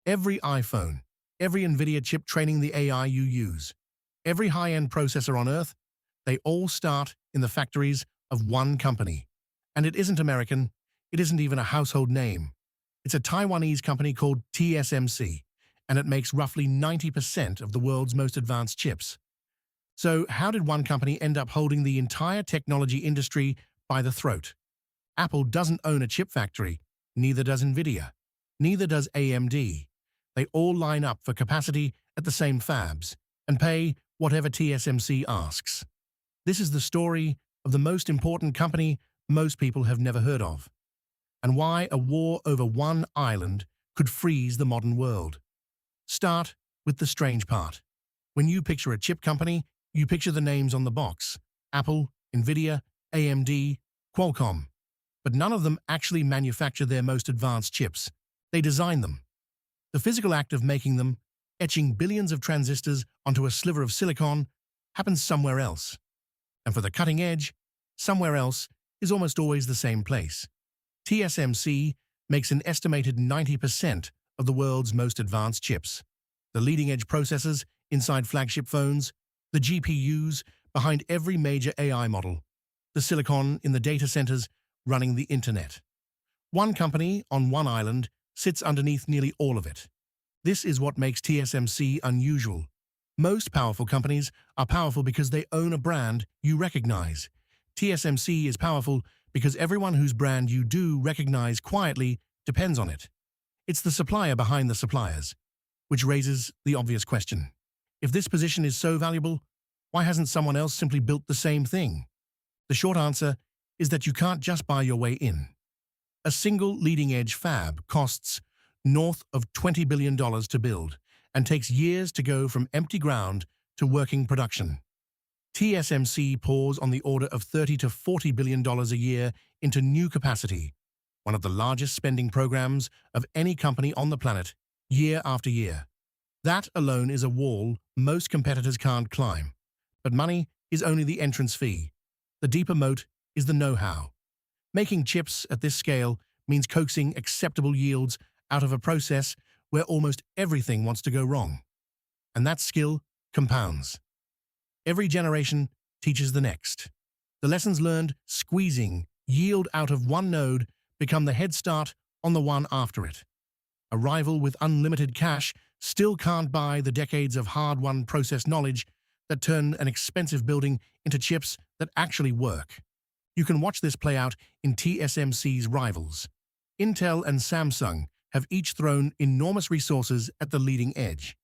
Every iPhone, every Nvidia chip training the AI you use, every high-end processor on Earth, they all start in the factories of one company. And it isn't American, it isn't even a household name. It's a Taiwanese company called TSMC, and it makes roughly 90% of the world's most advanced chips. So how did one company end up holding the entire technology industry by the throat? Apple doesn't own a chip factory, neither does Nvidia, neither does AMD. They all line up for capacity at the same fabs and pay whatever TSMC asks. This is the story of the most important company most people have never heard of, and why a war over one island could freeze the modern world. Start with the strange part. When you picture a chip company, you picture the names on the box: Apple, Nvidia, AMD, Qualcomm. But none of them actually manufacture their most advanced chips. They design them. The physical act of making them, etching billions of transistors onto a sliver of silicon, happens somewhere else. And for the cutting edge, somewhere else is almost always the same place. TSMC makes an estimated 90% of the world's most advanced chips. The leading-edge processors inside flagship phones, the GPUs behind every major AI model, the silicon in the data centers running the internet. One company on one island sits underneath nearly all of it. This is what makes TSMC unusual. Most powerful companies are powerful because they own a brand you recognize. TSMC is powerful because everyone whose brand you do recognize quietly depends on it. It's the supplier behind the suppliers, which raises the obvious question. If this position is so valuable, why hasn't someone else simply built the same thing? The short answer is that you can't just buy your way in. A single leading-edge fab costs north of $20 billion to build and takes years to go from empty ground to working production. TSMC pours on the order of $30 to $40 billion a year into new capacity, one of the largest spending programs of any company on the planet, year after year. That alone is a wall most competitors can't climb. But money is only the entrance fee. The deeper moat is the know-how. Making chips at this scale means coaxing acceptable yields out of a process where almost everything wants to go wrong. And that skill compounds. Every generation teaches the next. The lessons learned squeezing yield out of one node become the head start on the one after it. A rival with unlimited cash still can't buy the decades of hard-won process knowledge that turn an expensive building into chips that actually work. You can watch this play out in TSMC's rivals. Intel and Samsung have each thrown enormous resources at the leading edge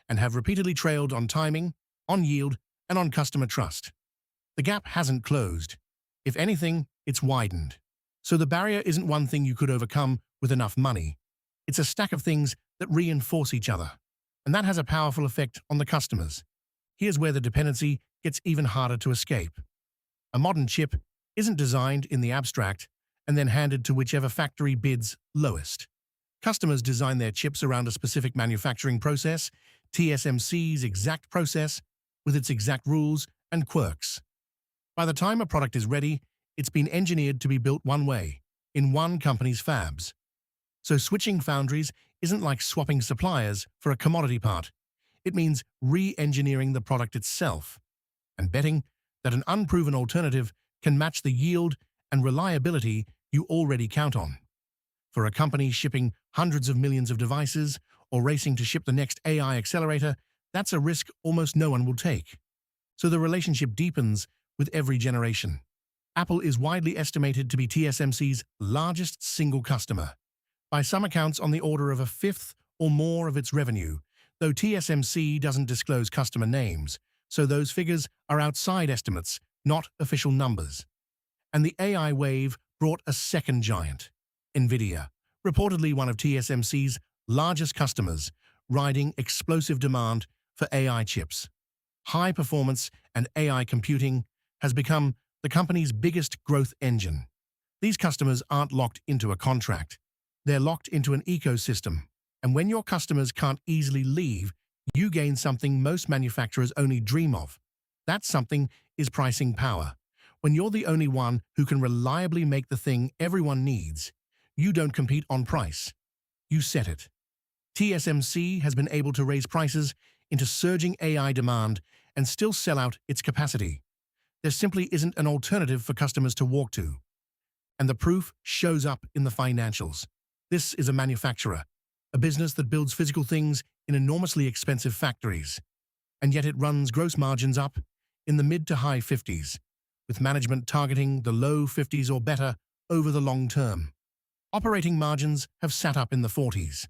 and have repeatedly trailed on timing, on yield, and on customer trust. The gap hasn't closed. If anything, it's widened. So the barrier isn't one thing you could overcome with enough money. It's a stack of things that reinforce each other. And that has a powerful effect on the customers. Here's where the dependency gets even harder to escape. A modern chip isn't designed in the abstract and then handed to whichever factory bids lowest. Customers design their chips around a specific manufacturing process, TSMC's exact process, with its exact rules and quirks. By the time a product is ready, it's been engineered to be built one way, in one company's fabs. So switching foundries isn't like swapping suppliers for a commodity part. It means re-engineering the product itself and betting that an unproven alternative can match the yield and reliability you already count on. For a company shipping hundreds of millions of devices or racing to ship the next AI accelerator, that's a risk almost no one will take. So the relationship deepens with every generation. Apple is widely estimated to be TSMC's largest single customer, by some accounts on the order of a fifth or more of its revenue, though TSMC doesn't disclose customer names, so those figures are outside estimates, not official numbers. And the AI wave brought a second giant, Nvidia, reportedly one of TSMC's largest customers, riding explosive demand for AI chips. High performance and AI computing has become the company's biggest growth engine. These customers aren't locked into a contract. They're locked into an ecosystem. And when your customers can't easily leave, you gain something most manufacturers only dream of. That something is pricing power. When you're the only one who can reliably make the thing everyone needs, you don't compete on price. You set it. TSMC has been able to raise prices into surging AI demand and still sell out its capacity. There simply isn't an alternative for customers to walk to. And the proof shows up in the financials. This is a manufacturer, a business that builds physical things in enormously expensive factories. And yet it runs gross margins up in the mid to high 50s, with management targeting the low 50s or better over the long term. Operating margins have sat up in the 40s.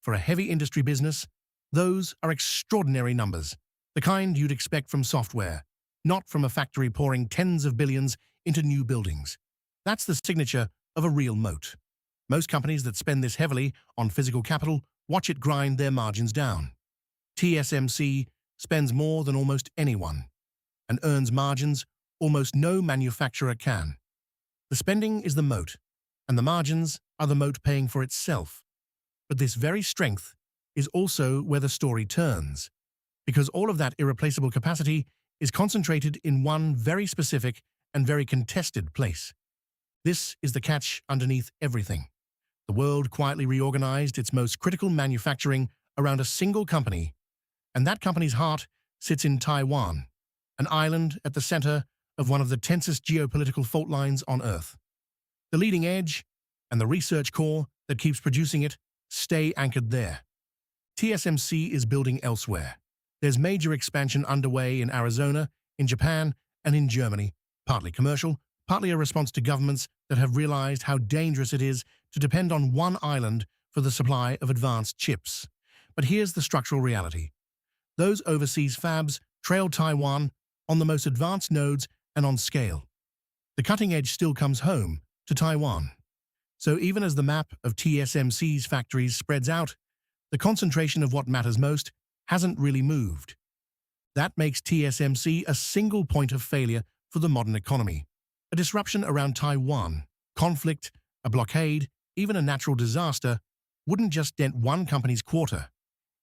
For a heavy industry business, those are extraordinary numbers, the kind you'd expect from software, not from a factory pouring tens of billions into new buildings. That's the signature of a real moat. Most companies that spend this heavily on physical capital watch it grind their margins down. TSMC spends more than almost anyone and earns margins almost no manufacturer can. The spending is the moat, and the margins are the moat paying for itself. But this very strength is also where the story turns, because all of that irreplaceable capacity is concentrated in one very specific and very contested place. This is the catch underneath everything. The world quietly reorganized its most critical manufacturing around a single company, and that company's heart sits in Taiwan, an island at the center of one of the tensest geopolitical fault lines on Earth. The leading edge and the research core that keeps producing it stay anchored there. TSMC is building elsewhere. There's major expansion underway in Arizona, in Japan, and in Germany, partly commercial, partly a response to governments that have realized how dangerous it is to depend on one island for the supply of advanced chips. But here's the structural reality. Those overseas fabs trail Taiwan on the most advanced nodes and on scale. The cutting edge still comes home to Taiwan. So even as the map of TSMC's factories spreads out, the concentration of what matters most hasn't really moved. That makes TSMC a single point of failure for the modern economy. A disruption around Taiwan, conflict, a blockade, even a natural disaster wouldn't just dent one company's quarter.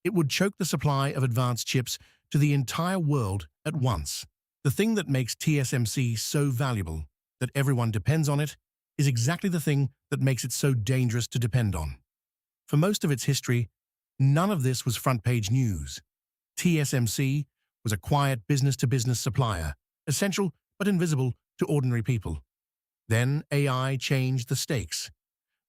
It would choke the supply of advanced chips to the entire world at once. The thing that makes TSMC so valuable, that everyone depends on it, is exactly the thing that makes it so dangerous to depend on. For most of its history, none of this was front-page news. TSMC was a quiet business-to-business supplier, essential but invisible to ordinary people. Then AI changed the stakes.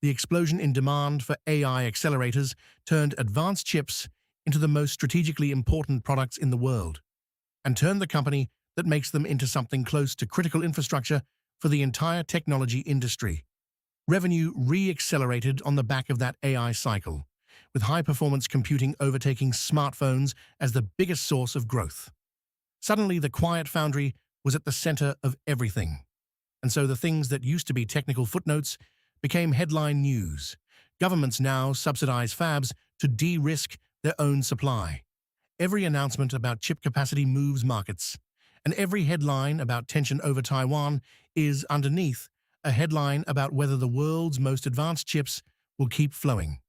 The explosion in demand for AI accelerators turned advanced chips into the most strategically important products in the world, and turned the company that makes them into something close to critical infrastructure for the entire technology industry. Revenue re-accelerated on the back of that AI cycle, with high-performance computing overtaking smartphones as the biggest source of growth. Suddenly, the quiet foundry was at the center of everything. And so the things that used to be technical footnotes became headline news. Governments now subsidize fabs to de-risk their own supply. Every announcement about chip capacity moves markets, and every headline about tension over Taiwan is, underneath, a headline about whether the world's most advanced chips will keep flowing.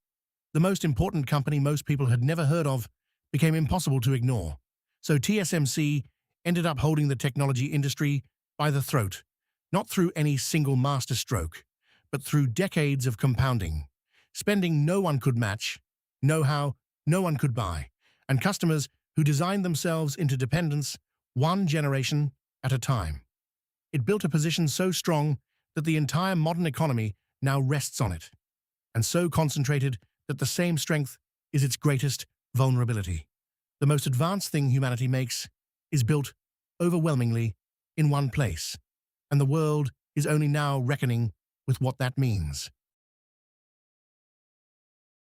The most important company most people had never heard of became impossible to ignore. So TSMC ended up holding the technology industry by the throat, not through any single masterstroke, but through decades of compounding, spending no one could match, know-how no one could buy, and customers who designed themselves into dependence one generation at a time. It built a position so strong that the entire modern economy now rests on it, and so concentrated that the same strength is its greatest vulnerability. The most advanced thing humanity makes is built overwhelmingly in one place, and the world is only now reckoning with what that means.